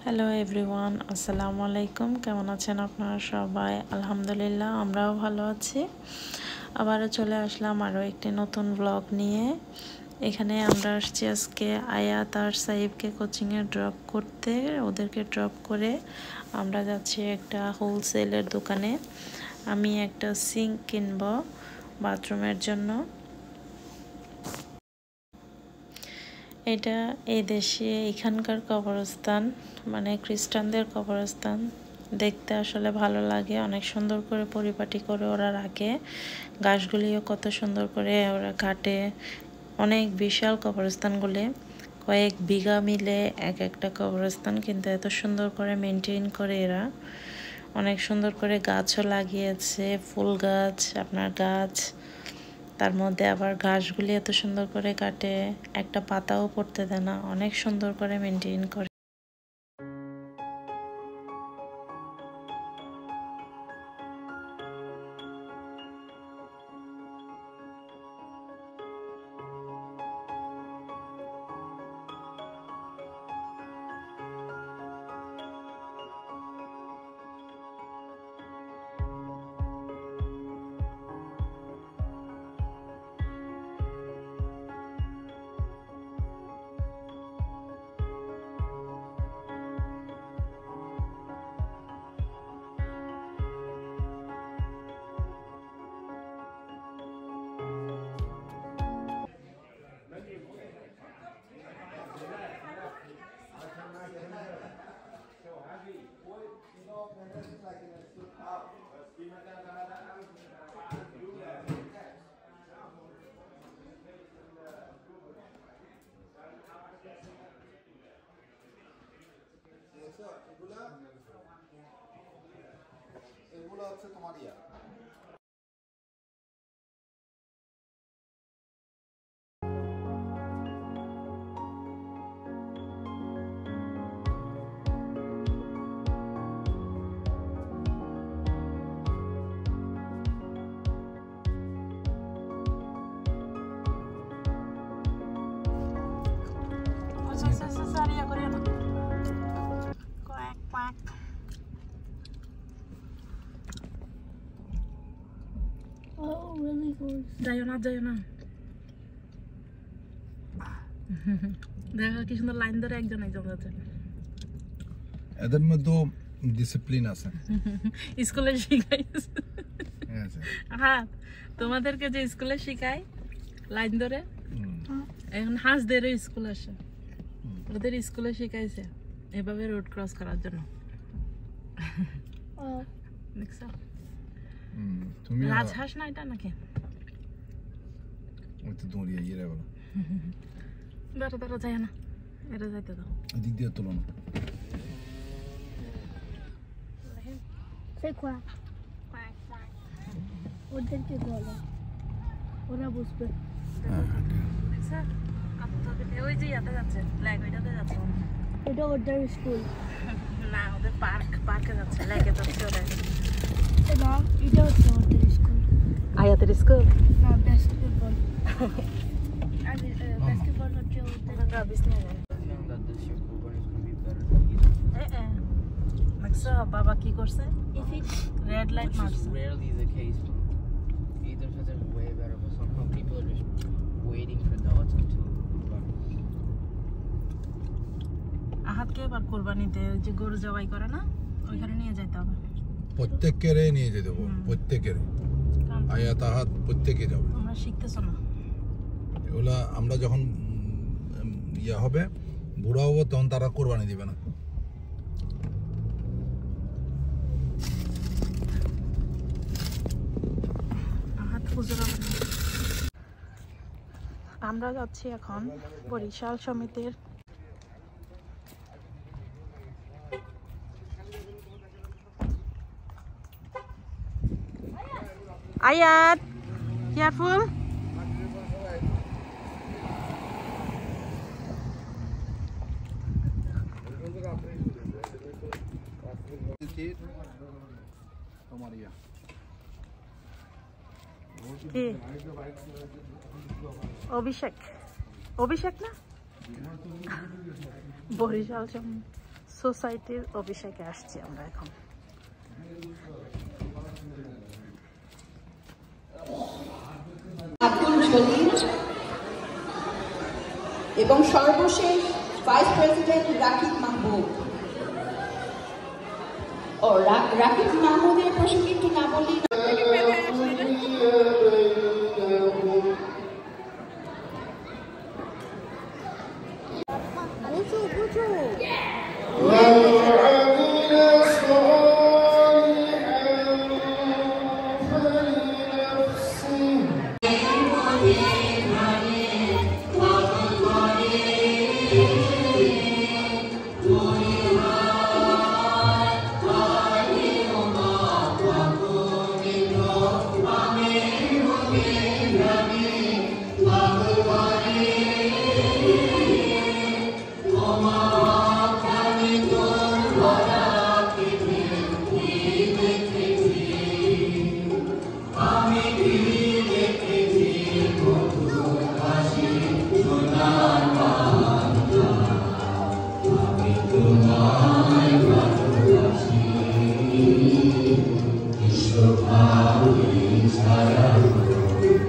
Hello everyone, আসসালামু আলাইকুম। কেমন আছেন আপনারা সবাই? আলহামদুলিল্লাহ, আমরাও ভালো আছি। আবারও চলে আসলাম আরও একটি নতুন ব্লগ নিয়ে। এখানে আমরা আসছি আজকে আয়াত আর সাইবকে কোচিংয়ে ড্রপ করতে। ওদেরকে ড্রপ করে আমরা যাচ্ছি একটা হোলসেলের দোকানে। আমি একটা সিঙ্ক কিনব বাথরুমের জন্য। এটা এই দেশে এখানকার কবরস্থান, মানে খ্রিস্টানদের কবরস্থান। দেখতে আসলে ভালো লাগে, অনেক সুন্দর করে পরিপাটি করে ওরা রাখে। গাছগুলিও কত সুন্দর করে ওরা কাটে। অনেক বিশাল কবরস্থানগুলি, কয়েক বিঘা মিলে এক একটা কবরস্থান, কিন্তু এত সুন্দর করে মেনটেন করে এরা। অনেক সুন্দর করে গাছও লাগিয়েছে, ফুল গাছ, আপনার গাছ। তার মধ্যে আবার ঘাসগুলি এত সুন্দর করে কাটে, একটা পাতাও পড়তে দেয় না, অনেক সুন্দর করে মেনটেন করে। এগুলো হচ্ছে তোমার ইয়া। যাইও না দেখা কি সুন্দর লাইন ধরে একজন যাচ্ছে। এদের মধ্যে ডিসিপ্লিন আছে। স্কুলে শিখাইছে। হ্যাঁ, তোমাদেরকে যে স্কুলে শিখায় লাইন ধরে, এখন হাঁসদেরও স্কুল আসে। ওদের স্কুলে শিখাইছে এভাবে রোড ক্রস করার জন্য। তুমি রাজহাঁস না এটা নাকি? ওই তো দৌড়িয়ে ইয়ে বলো। দাঁড়া যায় না, এটা যাইতে দাও। এদিক দিয়ে তোলো না। ওদেরকে বলো, ওরা বুঝবে। ওই যে ইয়াতে যাচ্ছে, ফ্ল্যাগ ওইটাতে যাচ্ছে। এটা ওদের স্কুল না, ওদের পার্কে যাচ্ছে, লেকে যাচ্ছে ওরা। না, এটা হচ্ছে ওদের স্কুল। আয়াতের স্কুল না, বাস্কেটবল। বাস্কেটবল হচ্ছে ওদের গাবিস নিয়ে যায়। বাবা কি করছে? রেড লাইট মারছে। Rarely the case. Either because they're way better, but somehow people are just waiting for the autumn to. আহাতকে এবার কোরবানিতে যে গরু জবাই করে না, ওইখানে নিয়ে যেতে হবে। প্রত্যেককে নিয়ে যেতে হবে, প্রত্যেকের। আয়াত আহাত প্রত্যেকে যাবে। আমরা শিখতেছ না এগুলা। আমরা যখন ইয়া হবে, বুড়া হবো, তখন তারা কোরবানি দিবে না। আমরা যাচ্ছি এখন বরিশাল সমিতির আয়াত, কেয়ারফুল। তোমার ইয়া কি অভিষেক, অভিষেক না, বরিশাল সোসাইটির অভিষেকে আসছি আমরা এখন। আব্দুল জলিল এবং সর্বশেষ ভাইস প্রেসিডেন্ট রাকিব মাহমুদ। ও রাকিব মাহমুদের প্রসঙ্গে একটু না বললেই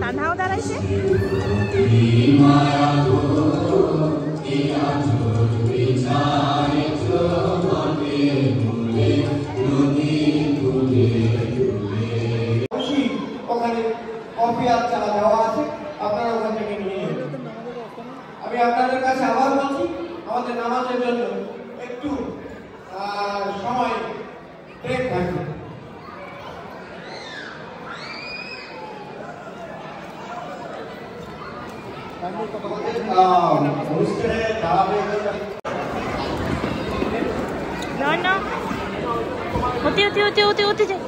তানহাও দাঁড়াইছে। ওখানে কফি আর চা দেওয়া আছে, আপনারা ওখান থেকে নিয়ে নেবেন। আমি আপনাদের কাছে আবার বলছি, আমাদের নামাজের জন্য একটু সময় ব্রেক থাকবে। অনুষ্ঠানে দাঁড়াবে না হতে হতে হতে হতে হতে যাই।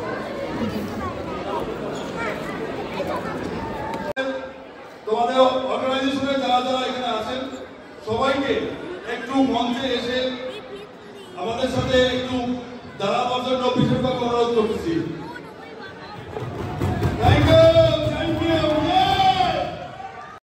তোমাদের অর্গানাইজেশনে যারা যারা এখানে আছেন সবাইকে একটু মঞ্চে এসে আমাদের সাথে একটু দাঁড়াবার জন্য বিশেষভাবে অনুরোধ করতেছি।